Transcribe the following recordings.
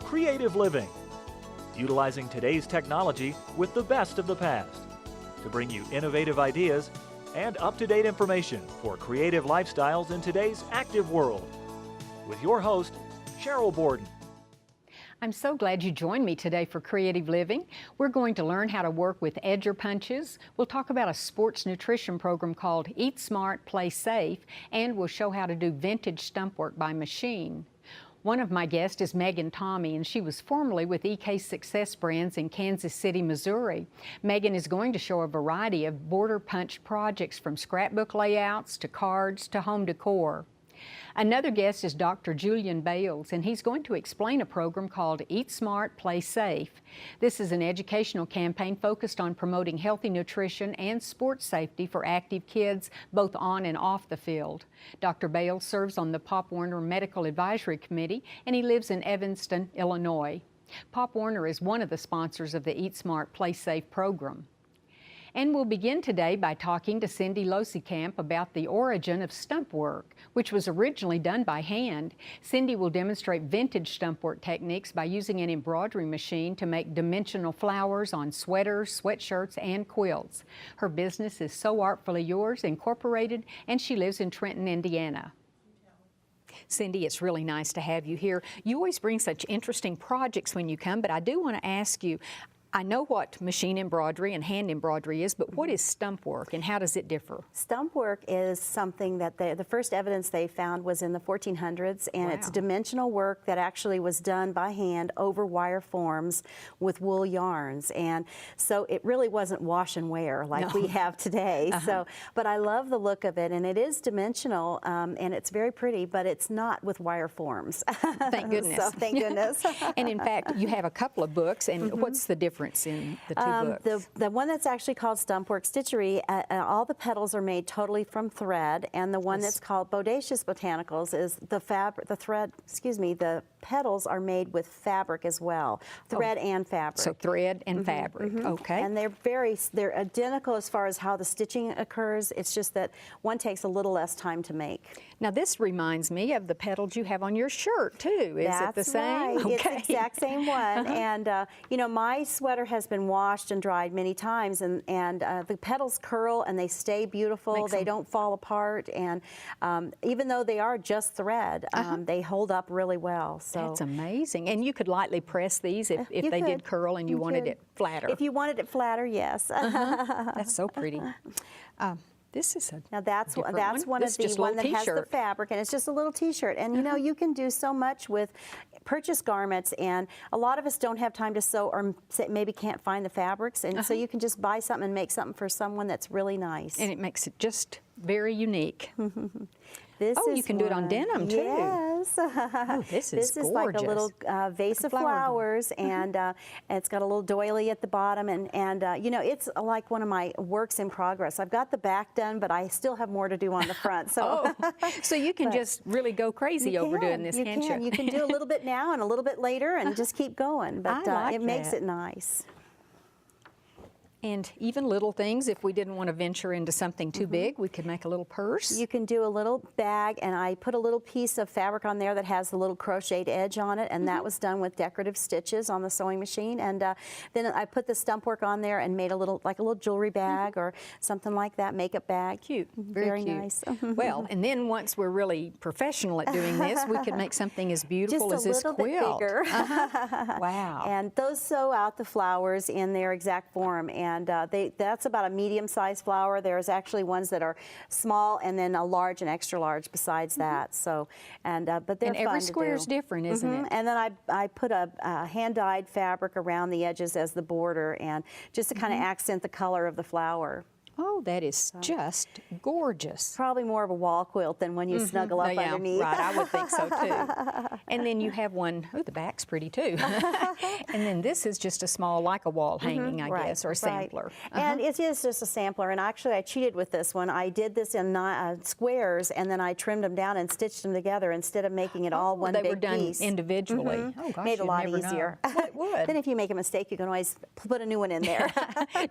Creative Living, utilizing today's technology with the best of the past to bring you innovative ideas and up-to-date information for creative lifestyles in today's active world. With your host, Sheryl Borden. I'm so glad you joined me today for Creative Living. We're going to learn how to work with edger punches. We'll talk about a sports nutrition program called Eat Smart, Play Safe, and we'll show how to do vintage stump work by machine. One of my guests is Megan Tommy, and she was formerly with EK Success Brands in Kansas City, Missouri. Megan is going to show a variety of border punch projects from scrapbook layouts to cards to home decor. Another guest is Dr. Julian Bales, and he's going to explain a program called Eat Smart, Play Safe. This is an educational campaign focused on promoting healthy nutrition and sports safety for active kids, both on and off the field. Dr. Bales serves on the Pop Warner Medical Advisory Committee, and he lives in Evanston, Illinois. Pop Warner is one of the sponsors of the Eat Smart, Play Safe program. And we'll begin today by talking to Cindy Losekamp about the origin of stump work, which was originally done by hand. Cindy will demonstrate vintage stump work techniques by using an embroidery machine to make dimensional flowers on sweaters, sweatshirts, and quilts. Her business is So Artfully Yours Incorporated, and she lives in Trenton, Indiana. Cindy, it's really nice to have you here. You always bring such interesting projects when you come, but I do want to ask you, I know what machine embroidery and hand embroidery is, but what is stump work and how does it differ? Stump work is something that the first evidence they found was in the 1400s, and Wow. It's dimensional work that actually was done by hand over wire forms with wool yarns. And so it really wasn't wash and wear like we have today. So, but I love the look of it, and it is dimensional, and it's very pretty, but it's not with wire forms. Thank goodness. So thank goodness. And in fact, you have a couple of books, and what's the difference in the two books? The one that's actually called Stump Work Stitchery, all the petals are made totally from thread, and the one that's called Bodacious Botanicals is the petals are made with fabric as well, thread and fabric. So thread and fabric, okay. And they're identical as far as how the stitching occurs. It's just that one takes a little less time to make. Now this reminds me of the petals you have on your shirt too. Is it the same? Right. Okay. It's the exact same one. And you know, my sweater has been washed and dried many times, and the petals curl and they stay beautiful. They don't fall apart, and even though they are just thread, they hold up really well. So that's amazing. And you could lightly press these if they did curl and you wanted it flatter. If you wanted it flatter, yes. That's so pretty. This is a Now that's one of the one that has the fabric, and it's just a little T-shirt. And you know, you can do so much with purchase garments, and a lot of us don't have time to sew, or maybe can't find the fabrics, and so you can just buy something and make something for someone that's really nice. And it makes it just very unique. This is you can do it on denim too. Yes. Oh, this is gorgeous. Like a little vase of flowers, and it's got a little doily at the bottom, and you know, it's like one of my works in progress. I've got the back done, but I still have more to do on the front. So, so you can just really go crazy over doing this, can't you? You can do a little bit now and a little bit later, and just keep going. But it makes it nice. And even little things, if we didn't want to venture into something too big, we could make a little purse. You can do a little bag, and I put a little piece of fabric on there that has the little crocheted edge on it, and that was done with decorative stitches on the sewing machine. And then I put the stump work on there and made a little jewelry bag or something like that, makeup bag. Cute, very cute. Nice. Well, and then once we're really professional at doing this, we could make something as beautiful as this quilt. Just a little bit bigger. Wow. And those sew out the flowers in their exact form. And that's about a medium-sized flower. There's actually ones that are small, and then a large and extra large besides that. So, but they're fun to do. And every square is different, isn't it? And then I put a hand-dyed fabric around the edges as the border, and just to kind of accent the color of the flower. Oh, that is just gorgeous. Probably more of a wall quilt than when you snuggle up underneath. Right, I would think so too. And then you have one, oh, the back's pretty too. And then this is just a small, like a wall hanging, I guess, or a sampler. And it is just a sampler, and actually I cheated with this one. I did this in squares, and then I trimmed them down and stitched them together instead of making it all one big piece. They were done individually. Oh, gosh, made it a lot easier. Well, it would. Then if you make a mistake, you can always put a new one in there.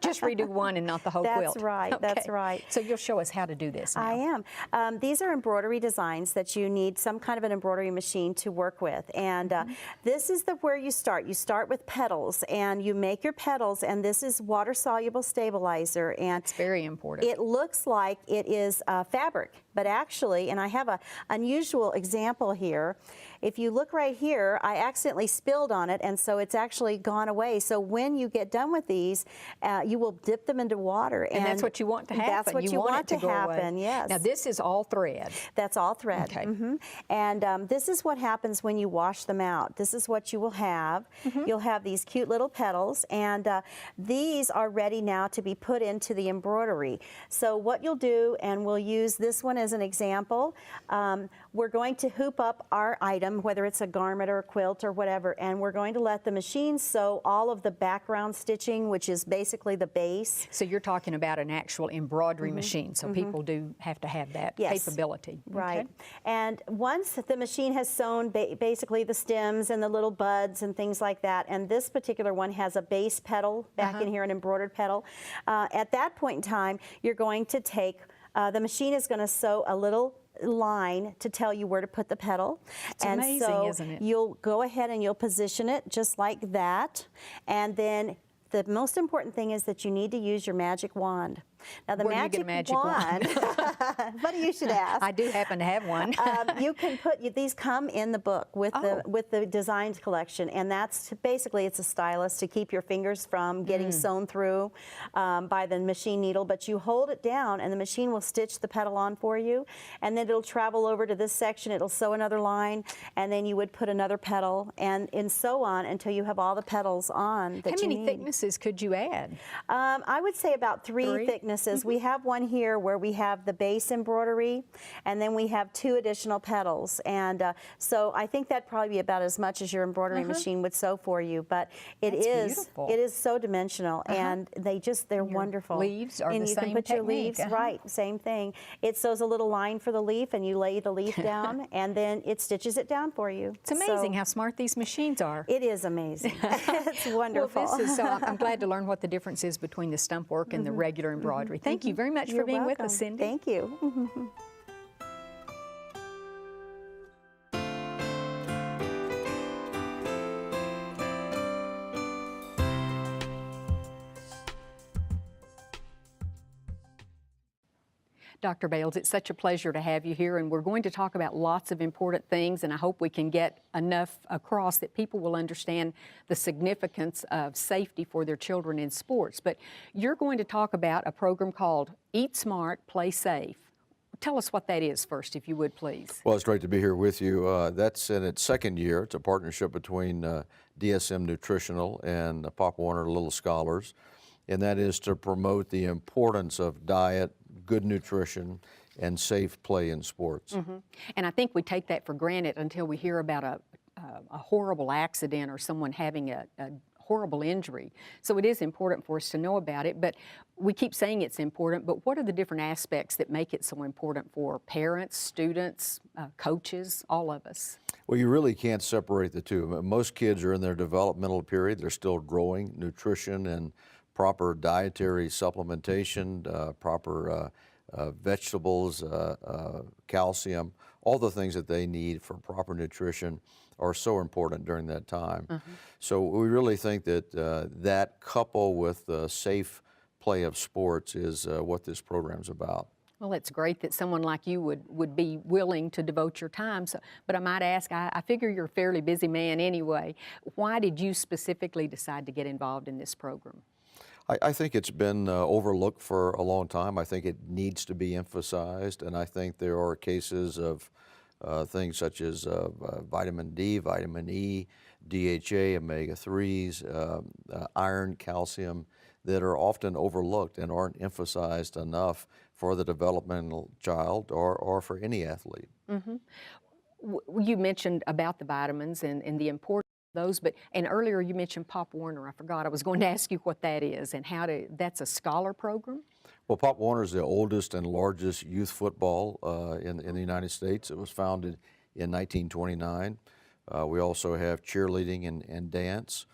Just redo one and not the whole quilt. That's right. right. Okay. That's right. So you'll show us how to do this now. I am. These are embroidery designs that you need some kind of an embroidery machine to work with. And this is where you start. You start with petals, and you make your petals, and this is water-soluble stabilizer. And it's very important. It looks like it is fabric, but actually, and I have an unusual example here. If you look right here, I accidentally spilled on it, and so it's actually gone away. So when you get done with these, you will dip them into water. And that's what you want to happen. That's what you want it to to happen, away. yes. Now this is all thread. That's all thread. Okay. And this is what happens when you wash them out. This is what you will have. You'll have these cute little petals, and these are ready now to be put into the embroidery. So what you'll do, and we'll use this one as an example, we're going to hoop up our item, whether it's a garment or a quilt or whatever, and we're going to let the machine sew all of the background stitching, which is basically the base. So you're talking about an actual embroidery machine, so people do have to have that capability. Right. Okay. And once the machine has sewn basically the stems and the little buds and things like that, and this particular one has a base petal back in here, an embroidered petal, at that point in time, you're going to take, the machine is going to sew a little line to tell you where to put the petal. It's amazing, isn't it? You'll go ahead and you'll position it just like that, and then the most important thing is that you need to use your magic wand. Now the Where do you get a magic wand? Funny you should ask. I do happen to have one. You can put, these come in the book with the designs collection, and that's basically, it's a stylus to keep your fingers from getting sewn through by the machine needle, but you hold it down and the machine will stitch the petal on for you, and then it'll travel over to this section, it'll sew another line, and then you would put another petal, and so on until you have all the petals on that you need. How many thicknesses could you add? I would say about three thicknesses. We have one here where we have the base embroidery, and then we have 2 additional petals, and so I think that'd probably be about as much as your embroidery machine would sew for you. But it is so dimensional, and they're wonderful. Leaves are and the you same can put your technique. leaves right, same thing. It sews a little line for the leaf, and you lay the leaf down, and then it stitches it down for you. It's amazing how smart these machines are. It is amazing. It's wonderful. Well, this is, I'm glad to learn what the difference is between the stump work and the regular embroidery. Thank you very much for being with us, Cindy. Thank you. Dr. Bales, it's such a pleasure to have you here, and we're going to talk about lots of important things, and I hope we can get enough across that people will understand the significance of safety for their children in sports. But you're going to talk about a program called Eat Smart, Play Safe. Tell us what that is first, if you would, please. Well, it's great to be here with you. That's in its 2nd year. It's a partnership between DSM Nutritional and Pop Warner Little Scholars, and that is to promote the importance of diet, good nutrition, and safe play in sports. And I think we take that for granted until we hear about a horrible accident or someone having a horrible injury. So it is important for us to know about it, but we keep saying it's important, but what are the different aspects that make it so important for parents, students, coaches, all of us? Well, you really can't separate the two. Most kids are in their developmental period. They're still growing. Nutrition and proper dietary supplementation, proper vegetables, calcium, all the things that they need for proper nutrition are so important during that time. So we really think that that coupled with the safe play of sports is what this program's about. Well, it's great that someone like you would be willing to devote your time. So, but I might ask, I figure you're a fairly busy man anyway. Why did you specifically decide to get involved in this program? I think it's been overlooked for a long time. I think it needs to be emphasized, and I think there are cases of things such as vitamin D, vitamin E, DHA, omega-3s, iron, calcium, that are often overlooked and aren't emphasized enough for the developmental child or for any athlete. You mentioned about the vitamins and the importance of those, and earlier you mentioned Pop Warner. I forgot. I was going to ask you what that is and that's a scholar program? Well, Pop Warner is the oldest and largest youth football in the United States. It was founded in 1929. We also have cheerleading and dance.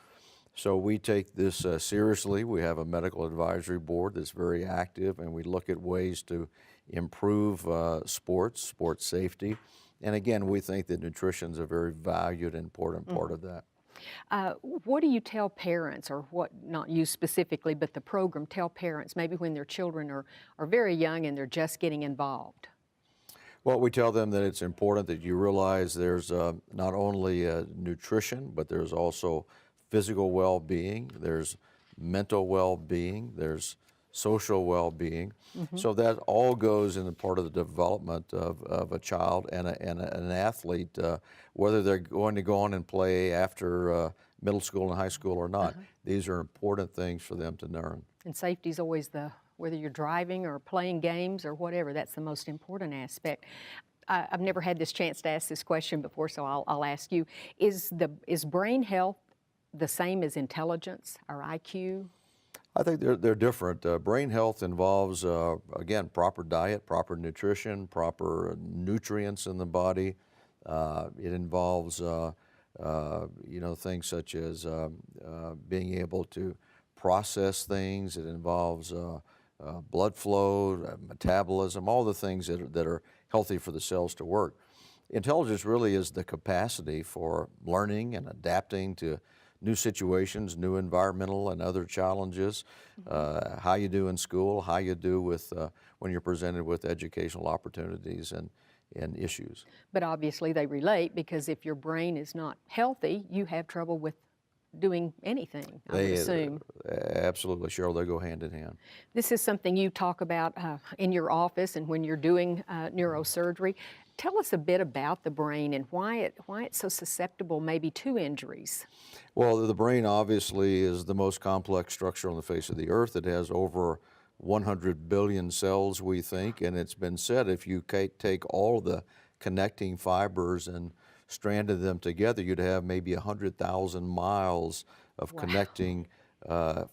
So we take this seriously. We have a medical advisory board that's very active, and we look at ways to improve sports safety. And again, we think that nutrition is a very valued and important part of that. What do you tell parents, or what, not you specifically, but the program, tell parents maybe when their children are very young and they're just getting involved? Well, we tell them that it's important that you realize there's not only nutrition, but there's also physical well-being, there's mental well-being, there's social well-being. So that all goes in the part of the development of a child and an athlete, whether they're going to go on and play after middle school and high school or not. These are important things for them to learn. And safety's always whether you're driving or playing games or whatever, that's the most important aspect. I've never had this chance to ask this question before, so I'll ask you. Is brain health the same as intelligence or IQ? I think they're different. Brain health involves, again, proper diet, proper nutrition, proper nutrients in the body. It involves, things such as being able to process things. It involves blood flow, metabolism, all the things that are healthy for the cells to work. Intelligence really is the capacity for learning and adapting to new situations, new environmental and other challenges, how you do in school, how you do with when you're presented with educational opportunities and issues. But obviously they relate, because if your brain is not healthy, you have trouble with doing anything, I would assume. Absolutely, Cheryl, they go hand in hand. This is something you talk about in your office and when you're doing neurosurgery. Tell us a bit about the brain and why it's so susceptible maybe to injuries. Well, the brain obviously is the most complex structure on the face of the earth. It has over 100 billion cells, we think, and it's been said if you take all the connecting fibers and stranded them together, you'd have maybe 100,000 miles of connecting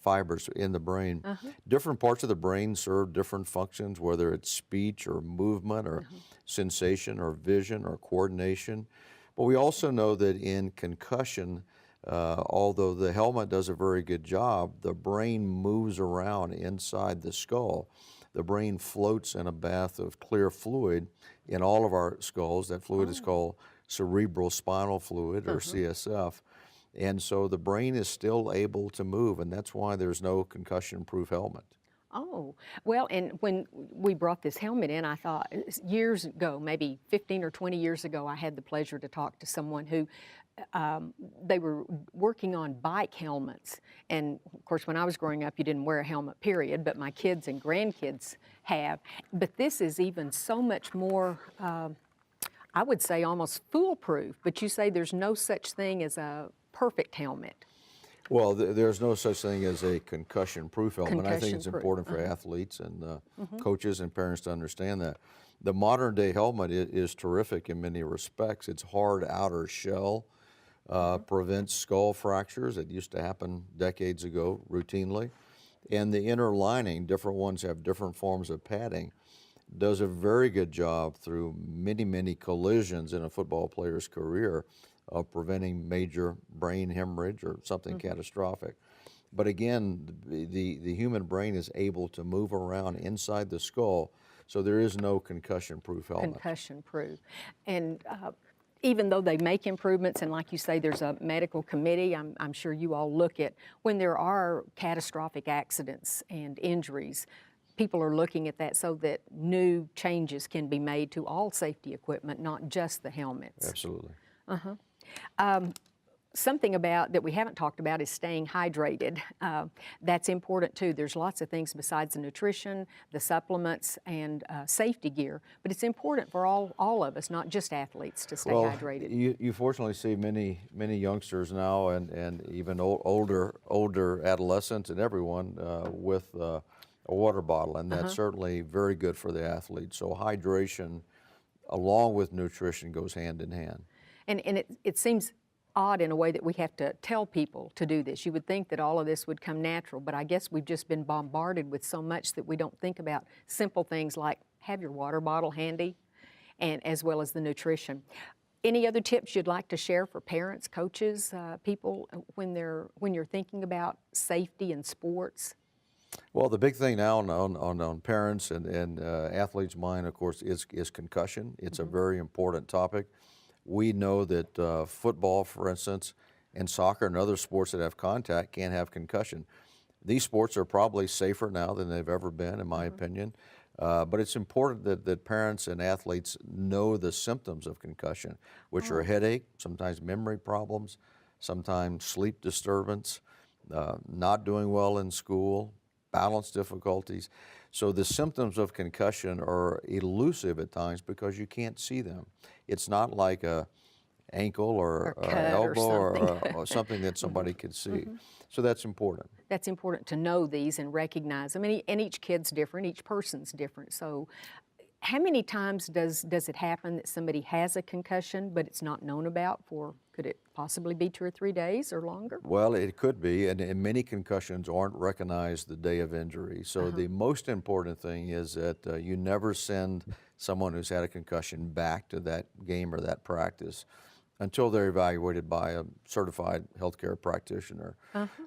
fibers in the brain. Different parts of the brain serve different functions, whether it's speech or movement or sensation or vision or coordination. But we also know that in concussion, although the helmet does a very good job, the brain moves around inside the skull. The brain floats in a bath of clear fluid in all of our skulls. That fluid is called cerebral spinal fluid, or CSF. And so the brain is still able to move, and that's why there's no concussion-proof helmet. Oh, well, and when we brought this helmet in, I thought years ago, maybe 15 or 20 years ago, I had the pleasure to talk to someone who they were working on bike helmets. And of course, when I was growing up, you didn't wear a helmet, period, but my kids and grandkids have. But this is even so much more, I would say almost foolproof, but you say there's no such thing as a perfect helmet. Well, there's no such thing as a concussion-proof helmet. I think it's important for athletes and coaches and parents to understand that. The modern-day helmet is terrific in many respects. Its hard outer shell prevents skull fractures. It used to happen decades ago routinely. And the inner lining, different ones have different forms of padding, does a very good job through many, many collisions in a football player's career of preventing major brain hemorrhage or something catastrophic. But again, the human brain is able to move around inside the skull, so there is no concussion-proof helmet. Concussion-proof. And even though they make improvements, and like you say, there's a medical committee, I'm sure you all look at when there are catastrophic accidents and injuries, people are looking at that so that new changes can be made to all safety equipment, not just the helmets. Absolutely. Something about that we haven't talked about is staying hydrated. That's important too. There's lots of things besides the nutrition, the supplements, and safety gear, but it's important for all of us, not just athletes, to stay hydrated. You fortunately see many youngsters now, and even older adolescents and everyone with a water bottle, and that's certainly very good for the athlete. So hydration, along with nutrition, goes hand in hand. And it seems odd in a way that we have to tell people to do this. You would think that all of this would come natural, but I guess we've just been bombarded with so much that we don't think about simple things like have your water bottle handy, and as well as the nutrition. Any other tips you'd like to share for parents, coaches, people when you're thinking about safety in sports? Well, the big thing now on parents and athletes' mind, of course, is concussion. It's a very important topic. We know that football, for instance, and soccer and other sports that have contact can have concussion. These sports are probably safer now than they've ever been, in my opinion. But it's important that parents and athletes know the symptoms of concussion, which are headache, sometimes memory problems, sometimes sleep disturbance, not doing well in school, balance difficulties. So the symptoms of concussion are elusive at times because you can't see them. It's not like a ankle or elbow or something that somebody could see. So that's important. That's important to know these and recognize them. And each kid's different, each person's different. So how many times does it happen that somebody has a concussion but it's not known about for, could it possibly be 2 or 3 days or longer? Well, it could be, and many concussions aren't recognized the day of injury. So the most important thing is that you never send someone who's had a concussion back to that game or that practice until they're evaluated by a certified healthcare practitioner.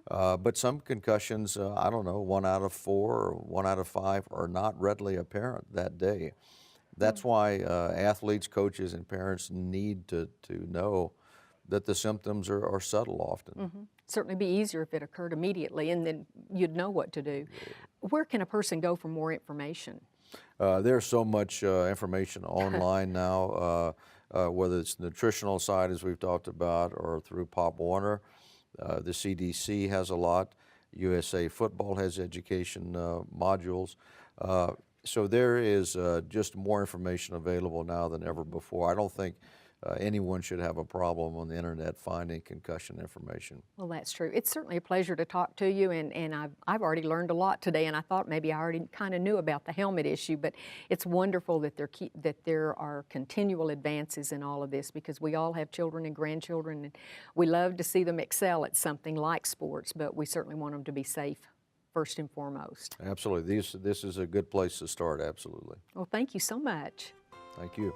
But some concussions, I don't know, 1 out of 4 or 1 out of 5 are not readily apparent that day. That's why athletes, coaches, and parents need to know that the symptoms are subtle often. Certainly be easier if it occurred immediately and then you'd know what to do. Where can a person go for more information? There's so much information online now, whether it's the nutritional side, as we've talked about, or through Pop Warner. The CDC has a lot. USA Football has education modules. So there is just more information available now than ever before. I don't think anyone should have a problem on the internet finding concussion information. Well, that's true. It's certainly a pleasure to talk to you, and I've already learned a lot today, and I thought maybe I already kind of knew about the helmet issue, but it's wonderful that there are continual advances in all of this, because we all have children and grandchildren, and we love to see them excel at something like sports, but we certainly want them to be safe first and foremost. Absolutely. This is a good place to start, absolutely. Well, thank you so much. Thank you.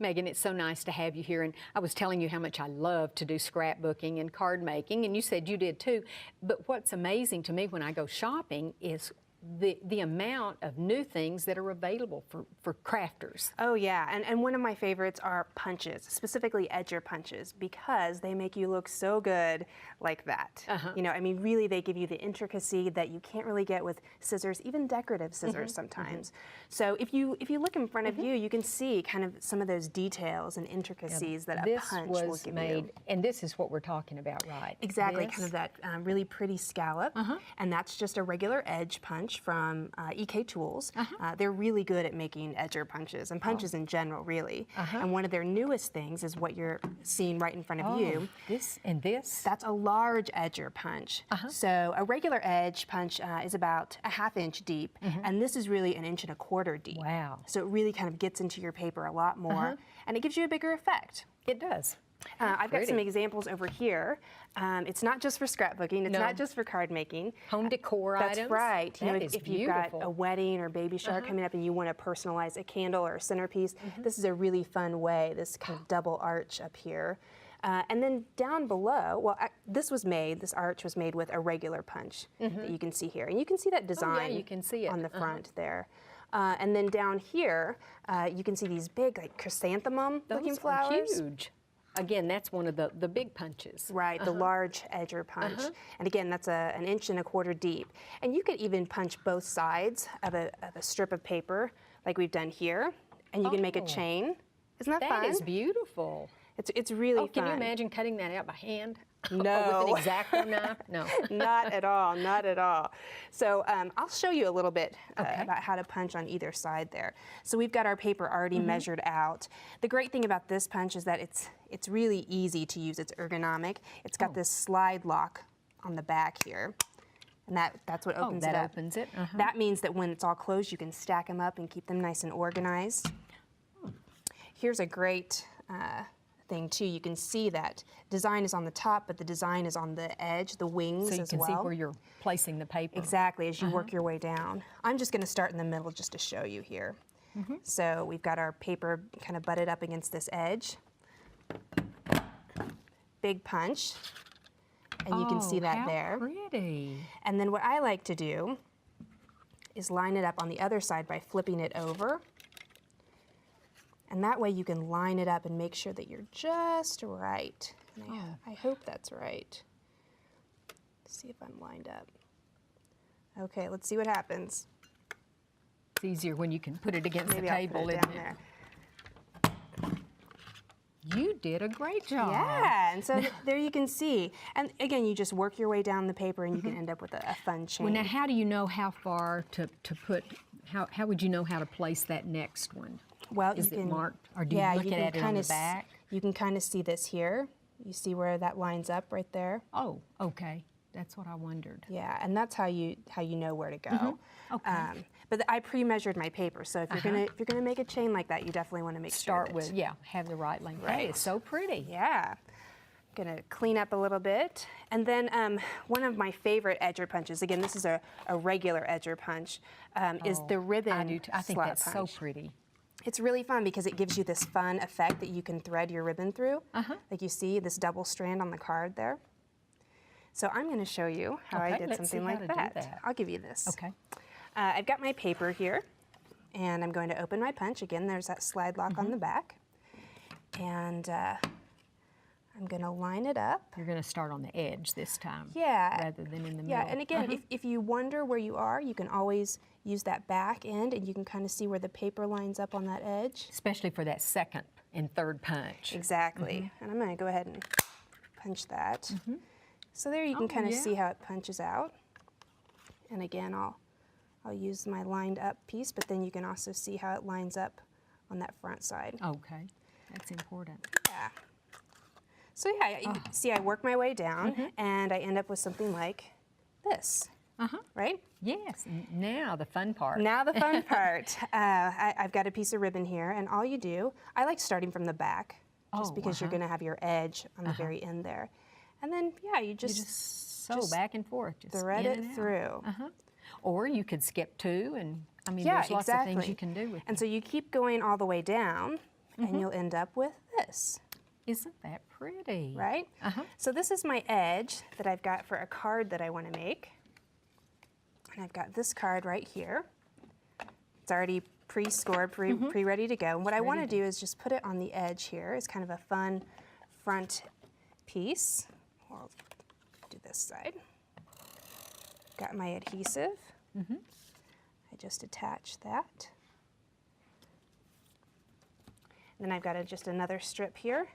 Megan, it's so nice to have you here, and I was telling you how much I love to do scrapbooking and card making, and you said you did too. But what's amazing to me when I go shopping is the amount of new things that are available for crafters. Oh yeah, and one of my favorites are punches, specifically edger punches, because they make you look so good like that. You know, I mean, really they give you the intricacy that you can't really get with scissors, even decorative scissors sometimes. So if you look in front of you, you can see kind of some of those details and intricacies that a punch will give you. And this is what we're talking about, right? Exactly, kind of that really pretty scallop, and that's just a regular edge punch from EK Tools. They're really good at making edger punches and punches in general, really. And one of their newest things is what you're seeing right in front of you. This and this? That's a large edger punch. So a regular edge punch is about a ½ inch deep, and this is really 1.25 inches deep. Wow. So it really kind of gets into your paper a lot more, and it gives you a bigger effect. It does. I've got some examples over here. It's not just for scrapbooking, it's not just for card making. Home decor items. That's right. That you know, is if you've got a wedding or baby shower coming up and you want to personalize a candle or a centerpiece, this is a really fun way, this kind of double arch up here. And then down below, well, this arch was made with a regular punch that you can see here. And you can see that design you can see it. on the front there. And then down here, you can see these big, like chrysanthemum-looking flowers. Those are huge. Again, that's one of the big punches. Right, the large edger punch. And again, that's 1.25 inches deep. And you could even punch both sides of a strip of paper, like we've done here, and you can make a chain. Isn't that fun? That is beautiful. It's really fun. Can you imagine cutting that out by hand? No. With an X-Acto knife? No. Not at all, not at all. So I'll show you a little bit about how to punch on either side there. So we've got our paper already measured out. The great thing about this punch is that it's really easy to use. It's ergonomic. It's got this slide lock on the back here. And that's what opens it up. Opens it. That means that when it's all closed, you can stack them up and keep them nice and organized. Here's a great thing too. You can see that design is on the top, but the design is on the edge, the wings So you as can well. see where you're placing the paper. Exactly, as you work your way down. I'm just going to start in the middle just to show you here. So we've got our paper kind of butted up against this edge. Big punch, and you can see that how there. Pretty. And then what I like to do is line it up on the other side by flipping it over. And that way you can line it up and make sure that you're just right. And I hope that's right. Let's see if I'm lined up. Okay, let's see what happens. It's easier when you can put it against Maybe the I'll table, put it isn't down there. it? You did a great job. Yeah, and so there you can see. And again, you just work your way down the paper and you can end up with a fun chain. Well, now how do you know how far to put, how would you know how to place that next one? Well, Is you it can, marked, or do you yeah, look you at can it on kinda the back? You can kind of see this here. You see where that lines up right there? Oh, okay. That's what I wondered. Yeah, and that's how you know where to go. Okay. But I pre-measured my paper, so if you're gonna make a chain like that, you definitely want to make Start sure with, yeah, have the right length. That Right. is so pretty. Yeah. Gonna clean up a little bit. And then one of my favorite edger punches, again, this is a regular edger punch, is the ribbon I do too. I think slot that's punch. so pretty. It's really fun because it gives you this fun effect that you can thread your ribbon through. Like you see this double strand on the card there. So I'm going to show you how I Okay, did let's something see like how to do that. that. I'll give you this. Okay. I've got my paper here, and I'm going to open my punch. Again, there's that slide lock on the back. And I'm going to line it up. You're going to start on the edge this time. Yeah. Rather than in the middle. Yeah, and again, if you wonder where you are, you can always use that back end, and you can kind of see where the paper lines up on that edge. Especially for that second and third punch. Exactly. And I'm going to go ahead and punch that. So there you can kind of see how it punches out. And again, I'll use my lined up piece, but then you can also see how it lines up on that front side. Okay, that's important. Yeah. So yeah, you see I work my way down and I end up with something like this, right? Yes, now the fun part. Now the fun part. I've got a piece of ribbon here, and all you do, I like starting from the back, just because you're going to have your edge on the very end there. And then, yeah, you just sew back and forth. Just thread in it and out. through. Or you could skip two, and I mean, Yeah, there's lots exactly. of things you can do with And it. so you keep going all the way down, and you'll end up with this, Isn't that pretty? right? So this is my edge that I've got for a card that I want to make. And I've got this card right here. It's already pre-scored, pre-ready to go. And what I want to do is just put it on the edge here. It's kind of a fun front piece. I'll do this side. Got my adhesive. I just attach that. And then I've got just another strip here.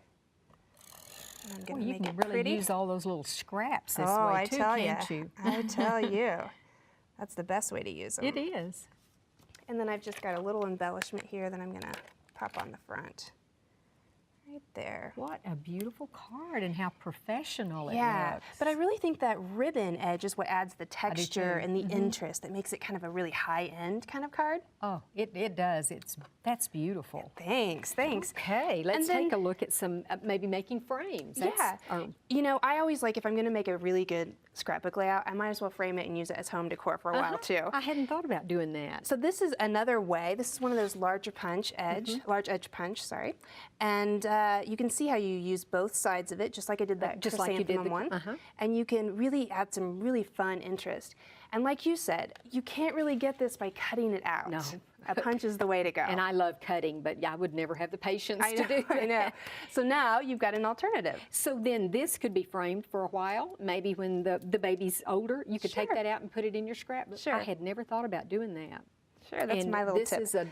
And I'm going to You make can it really pretty. use all those little scraps this Oh, way I too, tell can't you. you? I tell you. That's the best way to use them. It is. And then I've just got a little embellishment here that I'm going to pop on the front. Right there. What a beautiful card, and how professional it Yeah, looks. but I really think that ribbon edge is what adds the texture too. and the interest that makes it kind of a really high-end kind of card. Oh, it does. That's beautiful. Thanks, thanks. Okay, let's then- take a look at some, maybe making frames. Yeah, Or, you know, I always like, if I'm going to make a really good scrapbook layout, I might as well frame it and use it as home decor for a while too. I hadn't thought about doing that. So this is another way. This is one of those large edge punch, sorry. And you can see how you use both sides of it, just like I did that Just like you did chrysanthemum the- one. And you can really add some really fun interest. And like you said, you can't really get this by cutting it out. No. A punch is the way to go. And I love cutting, but I would never have the patience I to know, do that. I know. So now you've got an alternative. So then this could be framed for a while. Maybe when the baby's older, you could take Sure. that out and put it in your scrapbook. Sure. I had never thought about doing that. Sure, that's and my little this tip. is a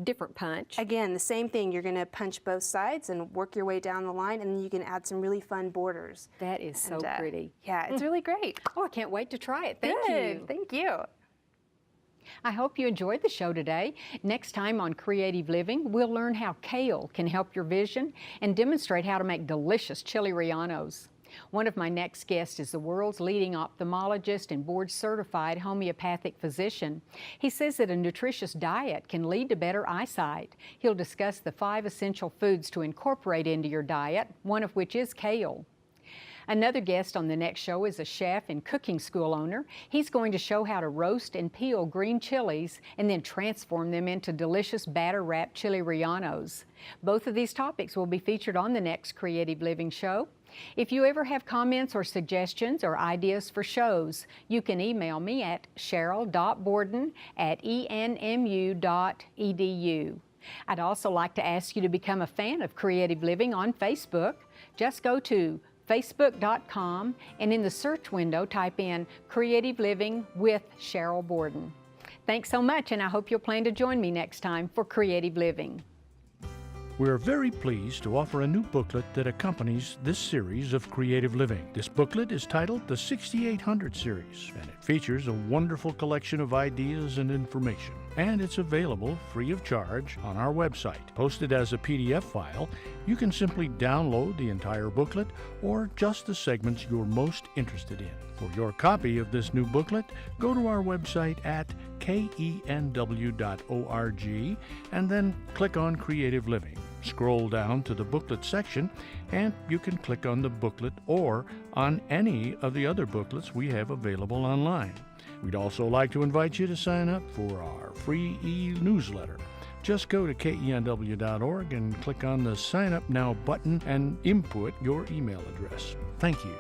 different punch. Again, the same thing. You're going to punch both sides and work your way down the line, and then you can add some really fun borders. That is so And, pretty. Yeah, it's really great. Oh, I can't wait to try it. Thank Good. you. Thank you. I hope you enjoyed the show today. Next time on Creative Living, we'll learn how kale can help your vision and demonstrate how to make delicious chili rellenos. One of my next guests is the world's leading ophthalmologist and board-certified homeopathic physician. He says that a nutritious diet can lead to better eyesight. He'll discuss the 5 essential foods to incorporate into your diet, one of which is kale. Another guest on the next show is a chef and cooking school owner. He's going to show how to roast and peel green chilies and then transform them into delicious batter-wrapped chili rellenos. Both of these topics will be featured on the next Creative Living show. If you ever have comments or suggestions or ideas for shows, you can email me at sheryl.borden@enmu.edu. I'd also like to ask you to become a fan of Creative Living on Facebook. Just go to facebook.com and in the search window type in Creative Living with Sheryl Borden. Thanks so much, and I hope you'll plan to join me next time for Creative Living. We are very pleased to offer a new booklet that accompanies this series of Creative Living. This booklet is titled the 6800 Series, and it features a wonderful collection of ideas and information. And it's available free of charge on our website. Posted as a PDF file, you can simply download the entire booklet or just the segments you're most interested in. For your copy of this new booklet, go to our website at KENW.org and then click on Creative Living. Scroll down to the booklet section and you can click on the booklet or on any of the other booklets we have available online. We'd also like to invite you to sign up for our free e-newsletter. Just go to KENW.org and click on the Sign Up Now button and input your email address. Thank you.